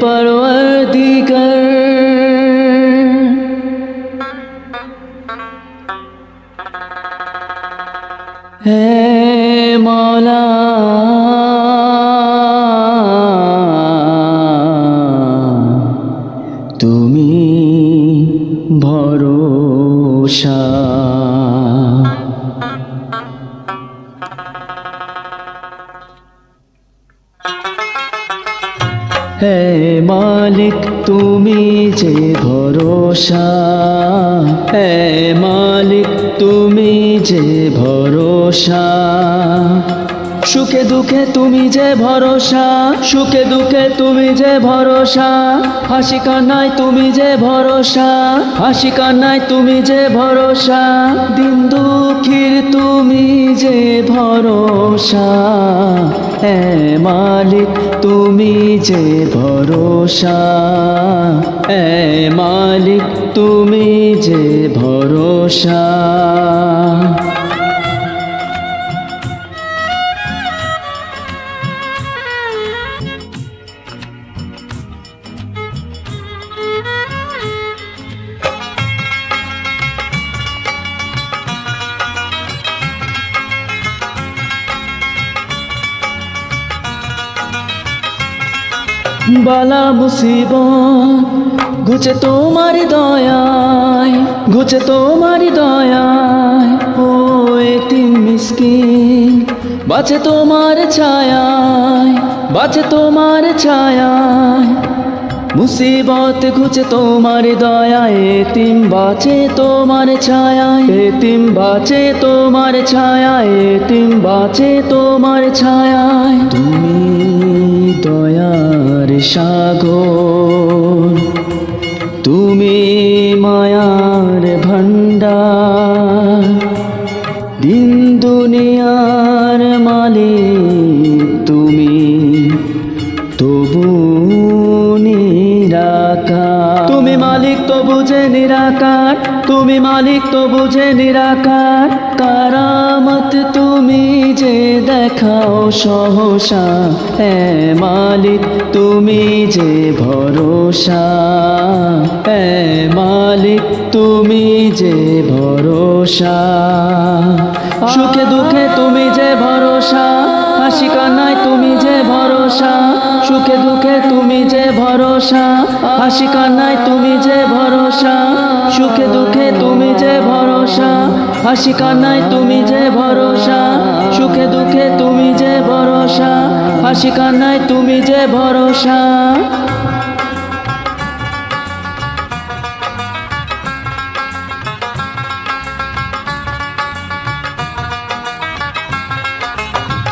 परवरदिगर हे मौला तुमी भरोसा हे मालिक तुमी जे भरोसा हे मालिक तुमी जे भरोसा सुखे दुखे तुमी जे भरोसा सुखे दुखे तुमी जे भरोसा हासि कान्नाय तुमी जे भरोसा हासि कान्नाय तुमी जे भरोसा दिन दुखीर तुमी जे भरोसा हे मालिक तुमी जे भरोसा हे मालिक तुमी जे भरोसा बाला मुसीबत घुचे तोमारी दयाय घुचे तोमारी दयाय ओ एतीम मिस्किन बाचे तोमार छायाय बाचे तोमार छायाय मुसीबत घुचे तोमार दयाय एतीम बाचे तोमार छायाय एतीम बाचे तोमार छायाय एतीम बाचे तोमार छायाय तुमी दयार सागर तुमी मायार भंडार दिन दुनियार मालिक तुमी तबु निराकार तुमी मालिक तबु जे निराकार तुमी मालिक तबु जे निराकार कारामत तुमी जे देखाओ सहसा हे मालिक तुमी जे भरोसा हे मालिक तुमी जे भरोसा सुखे दुखे तुमी जे भरोसा हासि कान्नाय तुमी जे भरोसा सुखे दुखे तुमी जे भरोसा हासि कान्नाय तुमी जे भरोसा सुखे दुखे तुमी जे भरोसा हासि कान्नाय तुमी जे भरोसा सुखे दुखे तुमी जे भरोसा हासि कान्नाय तुमी जे भरोसा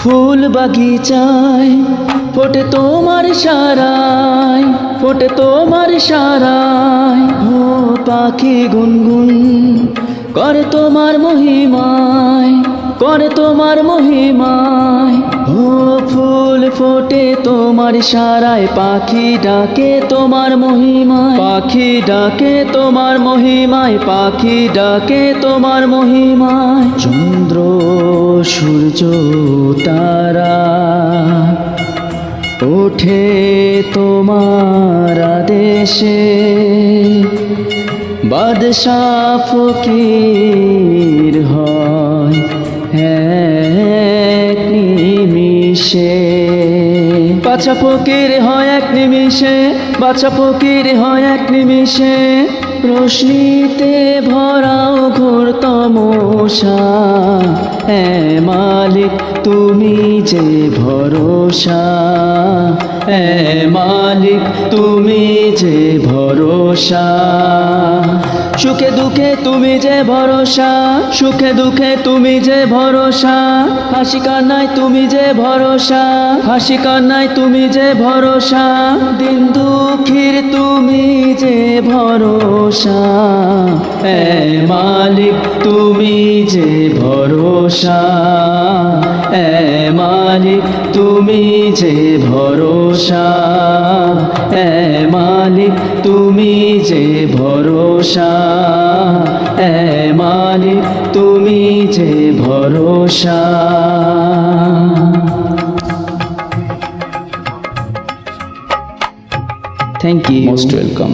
फूल बगीचाय फोटे तोमार साराय फोटे तोमार साराय हो पाखी गुनगुन करे तोमार महिमाय करे तोमार महिमाय हो फूल फोटे तोमार साराय पाखी डाके तोमार महिमाय पाखी डाके तोमार महिमाय पाखी डाके तोमार महिमाय चंद्र सूर्य तारा ओठे तोमार आदेशे बादशाह फकीर হয় এক নিমিষে বাদশা ফকির হয় এক নিমিষে বাদশা ফকির হয় এক নিমিষে রোশনীতে ভরাও ঘোর তমসা হে মালিক তুমি যে ভরসা হে মালিক তুমি যে ভরসা সুখে দুঃখে তুমি যে ভরসা সুখে দুঃখে তুমি যে ভরসা হাসি কান্নায় তুমি যে ভরসা হাসি কান্নায় তুমি যে ভরসা দিন দুঃখীর তুমি যে ভরসা হে মালিক তুমি যে ভরসা হে মালিক তুমি যে ভরসা হে মালিক তুমি যে ভরসা হে মালিক তুমি যে ভরসা। Thank you. Most welcome.